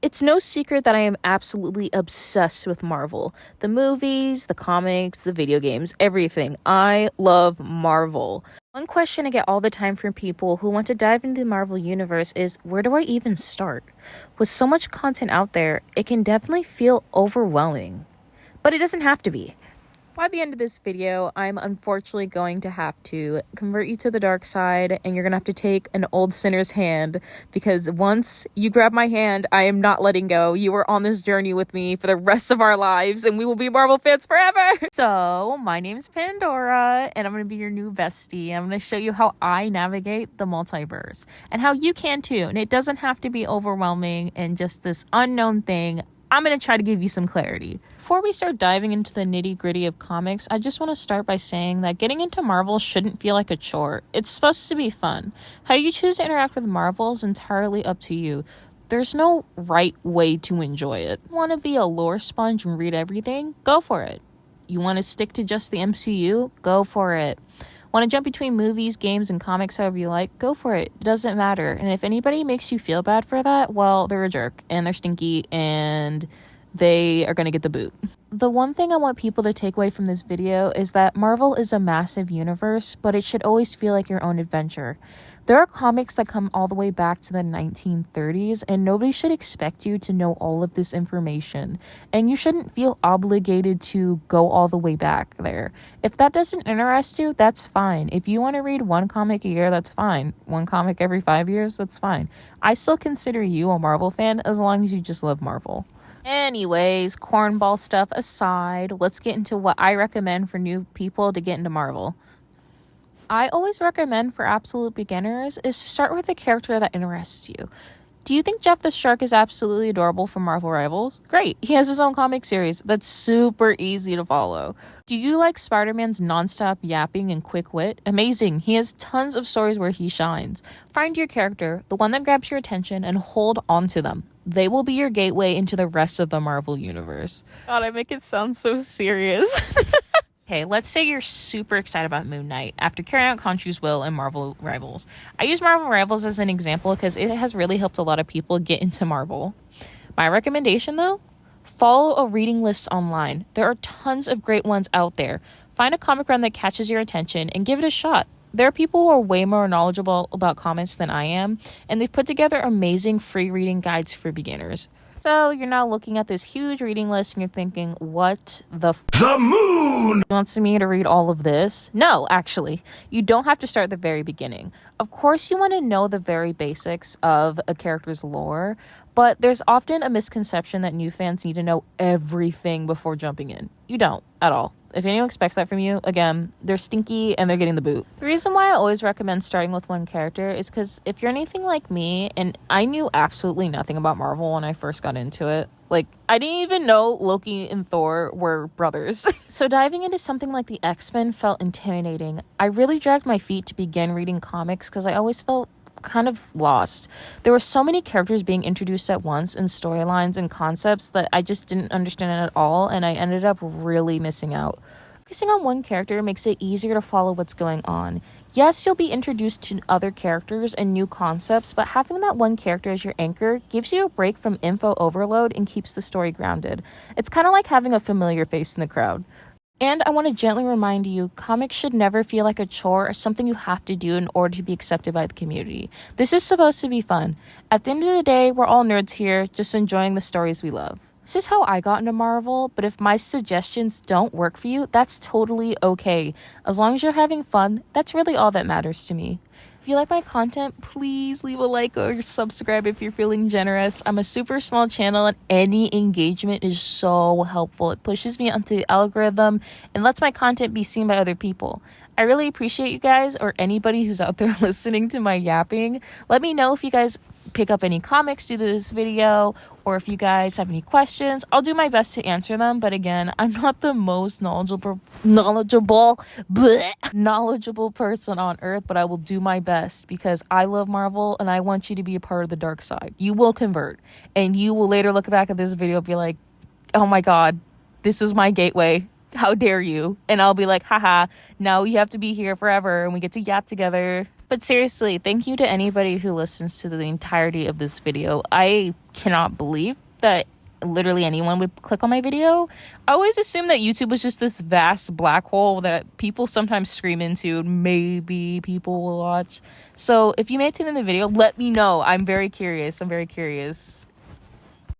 It's no secret that I am absolutely obsessed with Marvel. The movies, the comics, the video games, everything. I love Marvel. One question I get all the time from people who want to dive into the Marvel universe is, where do I even start? With so much content out there, it can definitely feel overwhelming. But it doesn't have to be. By the end of this video, I'm unfortunately going to have to convert you to the dark side, and you're going to have to take an old sinner's hand, because once you grab my hand, I am not letting go. You are on this journey with me for the rest of our lives, and we will be Marvel fans forever! So, my name's Pandora, and I'm going to be your new bestie. I'm going to show you how I navigate the multiverse, and how you can too, and it doesn't have to be overwhelming and just this unknown thing. I'm going to try to give you some clarity. Before we start diving into the nitty-gritty of comics, I just want to start by saying that getting into Marvel shouldn't feel like a chore. It's supposed to be fun. How you choose to interact with Marvel is entirely up to you. There's no right way to enjoy it. Want to be a lore sponge and read everything? Go for it. You want to stick to just the MCU? Go for it. Want to jump between movies, games, and comics however you like? Go for it. It doesn't matter. And if anybody makes you feel bad for that, well, they're a jerk, and they're stinky, and they are going to get the boot. The one thing I want people to take away from this video is that Marvel is a massive universe, but it should always feel like your own adventure. There are comics that come all the way back to the 1930s, and nobody should expect you to know all of this information. And you shouldn't feel obligated to go all the way back there. If that doesn't interest you, that's fine. If you want to read one comic a year, that's fine. One comic every 5 years, that's fine. I still consider you a Marvel fan as long as you just love Marvel. Anyways, cornball stuff aside, let's get into what I recommend for new people to get into Marvel. I always recommend for absolute beginners is to start with a character that interests you. Do you think Jeff the Shark is absolutely adorable from Marvel Rivals? Great, he has his own comic series that's super easy to follow. Do you like Spider-Man's nonstop yapping and quick wit? Amazing, he has tons of stories where he shines. Find your character, the one that grabs your attention, and hold on to them. They will be your gateway into the rest of the Marvel universe. God, I make it sound so serious. Okay, let's say you're super excited about Moon Knight after carrying out Khonshu's will in Marvel Rivals. I use Marvel Rivals as an example because it has really helped a lot of people get into Marvel. My recommendation, though? Follow a reading list online. There are tons of great ones out there. Find a comic run that catches your attention and give it a shot. There are people who are way more knowledgeable about comics than I am, and they've put together amazing free reading guides for beginners. So you're now looking at this huge reading list and you're thinking, what the moon wants me to read all of this? No, actually, you don't have to start at the very beginning. Of course, you want to know the very basics of a character's lore, but there's often a misconception that new fans need to know everything before jumping in. You don't at all. If anyone expects that from you, again, they're stinky and they're getting the boot. The reason why I always recommend starting with one character is because if you're anything like me, and I knew absolutely nothing about Marvel when I first got into it, like, I didn't even know Loki and Thor were brothers. So diving into something like the X-Men felt intimidating. I really dragged my feet to begin reading comics because I always felt kind of lost. There were so many characters being introduced at once and storylines and concepts that I just didn't understand it at all, and I ended up really missing out. Focusing on one character makes it easier to follow what's going on. Yes, you'll be introduced to other characters and new concepts, but having that one character as your anchor gives you a break from info overload and keeps the story grounded. It's kind of like having a familiar face in the crowd. And I want to gently remind you, comics should never feel like a chore or something you have to do in order to be accepted by the community. This is supposed to be fun. At the end of the day, we're all nerds here, just enjoying the stories we love. This is how I got into Marvel, but if my suggestions don't work for you, that's totally okay. As long as you're having fun, that's really all that matters to me. If you like my content, please leave a like or subscribe if you're feeling generous. I'm a super small channel and any engagement is so helpful. It pushes me onto the algorithm and lets my content be seen by other people. I really appreciate you guys, or anybody who's out there listening to my yapping. Let me know if you guys pick up any comics due to this video, or if you guys have any questions. I'll do my best to answer them, but again, I'm not the most knowledgeable person on earth, but I will do my best because I love Marvel and I want you to be a part of the dark side. You will convert, and you will later look back at this video and be like, oh my god, this was my gateway. How dare you? And I'll be like, haha, now you have to be here forever and we get to yap together. But seriously, thank you to anybody who listens to the entirety of this video. I cannot believe that literally anyone would click on my video. I always assumed that YouTube was just this vast black hole that people sometimes scream into and maybe people will watch. So if you made it in the video, let me know. I'm very curious.